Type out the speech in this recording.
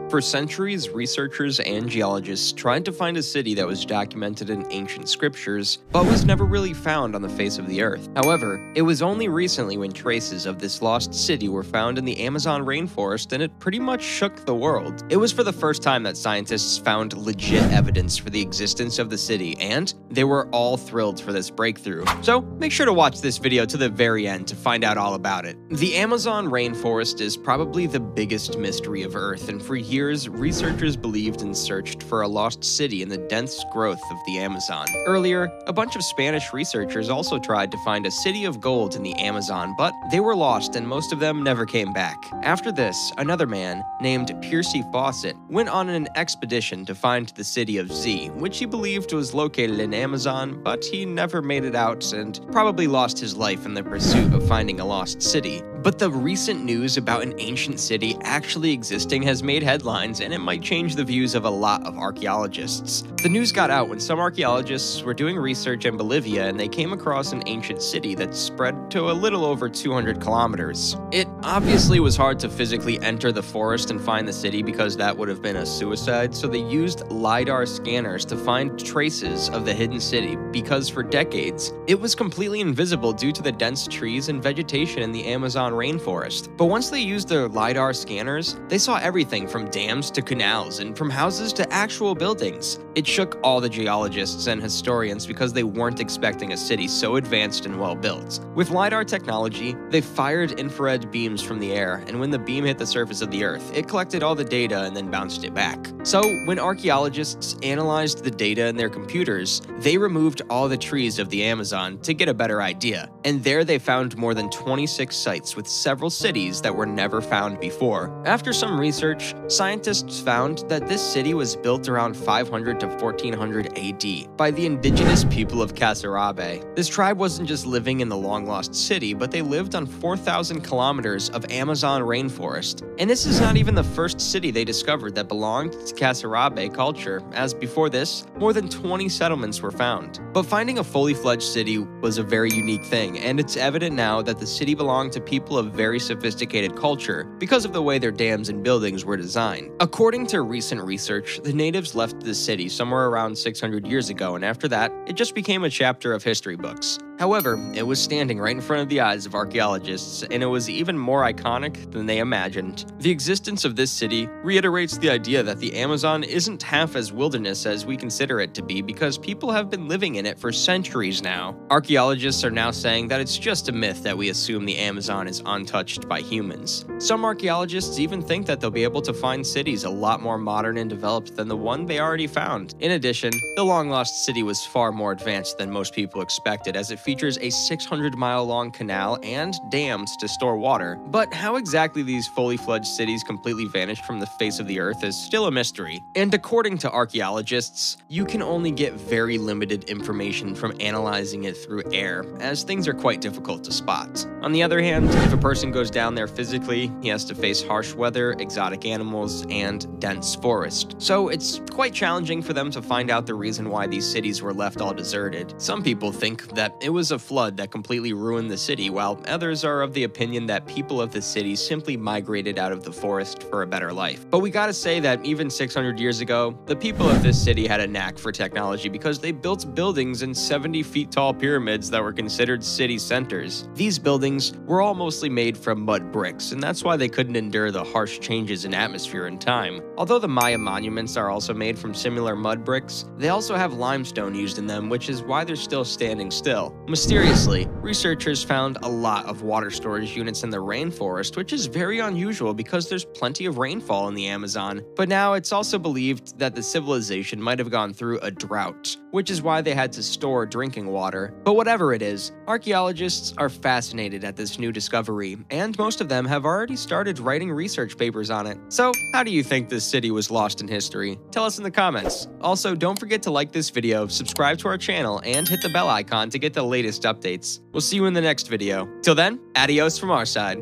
For centuries, researchers and geologists tried to find a city that was documented in ancient scriptures, but was never really found on the face of the earth. However, it was only recently when traces of this lost city were found in the Amazon rainforest, and it pretty much shook the world. It was for the first time that scientists found legit evidence for the existence of the city, and they were all thrilled for this breakthrough. So make sure to watch this video to the very end to find out all about it. The Amazon rainforest is probably the biggest mystery of Earth, and for years, researchers believed and searched for a lost city in the dense growth of the Amazon. Earlier, a bunch of Spanish researchers also tried to find a city of gold in the Amazon, but they were lost and most of them never came back. After this, another man named Percy Fawcett went on an expedition to find the city of Z, which he believed was located in Amazon, but he never made it out and probably lost his life in the pursuit of finding a lost city. But the recent news about an ancient city actually existing has made headlines, and it might change the views of a lot of archaeologists. The news got out when some archaeologists were doing research in Bolivia and they came across an ancient city that spread to a little over 200 kilometers. It obviously was hard to physically enter the forest and find the city because that would have been a suicide, so they used LiDAR scanners to find traces of the hidden city because for decades, it was completely invisible due to the dense trees and vegetation in the Amazon rainforest. But once they used their LiDAR scanners, they saw everything from dams to canals and from houses to actual buildings. It shook all the geologists and historians because they weren't expecting a city so advanced and well built. With LiDAR technology, they fired infrared beams from the air, and when the beam hit the surface of the earth, it collected all the data and then bounced it back. So when archaeologists analyzed the data in their computers, they removed all the trees of the Amazon to get a better idea. And there they found more than 26 sites with several cities that were never found before. After some research, scientists found that this city was built around 500 to 1400 AD by the indigenous people of Casarabe. This tribe wasn't just living in the long-lost city, but they lived on 4,000 kilometers of Amazon rainforest. And this is not even the first city they discovered that belonged to Casarabe culture, as before this, more than 20 settlements were found. But finding a fully fledged city was a very unique thing, and it's evident now that the city belonged to people of very sophisticated culture because of the way their dams and buildings were designed. According to recent research, the natives left the city somewhere around 600 years ago, and after that, it just became a chapter of history books. However, it was standing right in front of the eyes of archaeologists, and it was even more iconic than they imagined. The existence of this city reiterates the idea that the Amazon isn't half as wilderness as we consider it to be because people have been living in it for centuries now. Archaeologists are now saying that it's just a myth that we assume the Amazon is untouched by humans. Some archaeologists even think that they'll be able to find cities a lot more modern and developed than the one they already found. In addition, the long-lost city was far more advanced than most people expected, as it features a 600-mile-long canal and dams to store water. But how exactly these fully fledged cities completely vanished from the face of the earth is still a mystery. And according to archaeologists, you can only get very limited information from analyzing it through air, as things are quite difficult to spot. On the other hand, if a person goes down there physically, he has to face harsh weather, exotic animals, and dense forest. So it's quite challenging for them to find out the reason why these cities were left all deserted. Some people think that it was a flood that completely ruined the city, while others are of the opinion that people of the city simply migrated out of the forest for a better life. But we gotta say that even 600 years ago, the people of this city had a knack for technology because they built buildings in 70 feet tall pyramids that were considered city centers. These buildings were all mostly made from mud bricks, and that's why they couldn't endure the harsh changes in atmosphere and time. Although the Maya monuments are also made from similar mud bricks, they also have limestone used in them, which is why they're still standing still. Mysteriously, researchers found a lot of water storage units in the rainforest, which is very unusual because there's plenty of rainfall in the Amazon. But now it's also believed that the civilization might have gone through a drought, which is why they had to store drinking water. But whatever it is, archaeologists are fascinated at this new discovery, and most of them have already started writing research papers on it. So, how do you think this city was lost in history? Tell us in the comments. Also, don't forget to like this video, subscribe to our channel, and hit the bell icon to get the latest updates. We'll see you in the next video. Till then, adios from our side.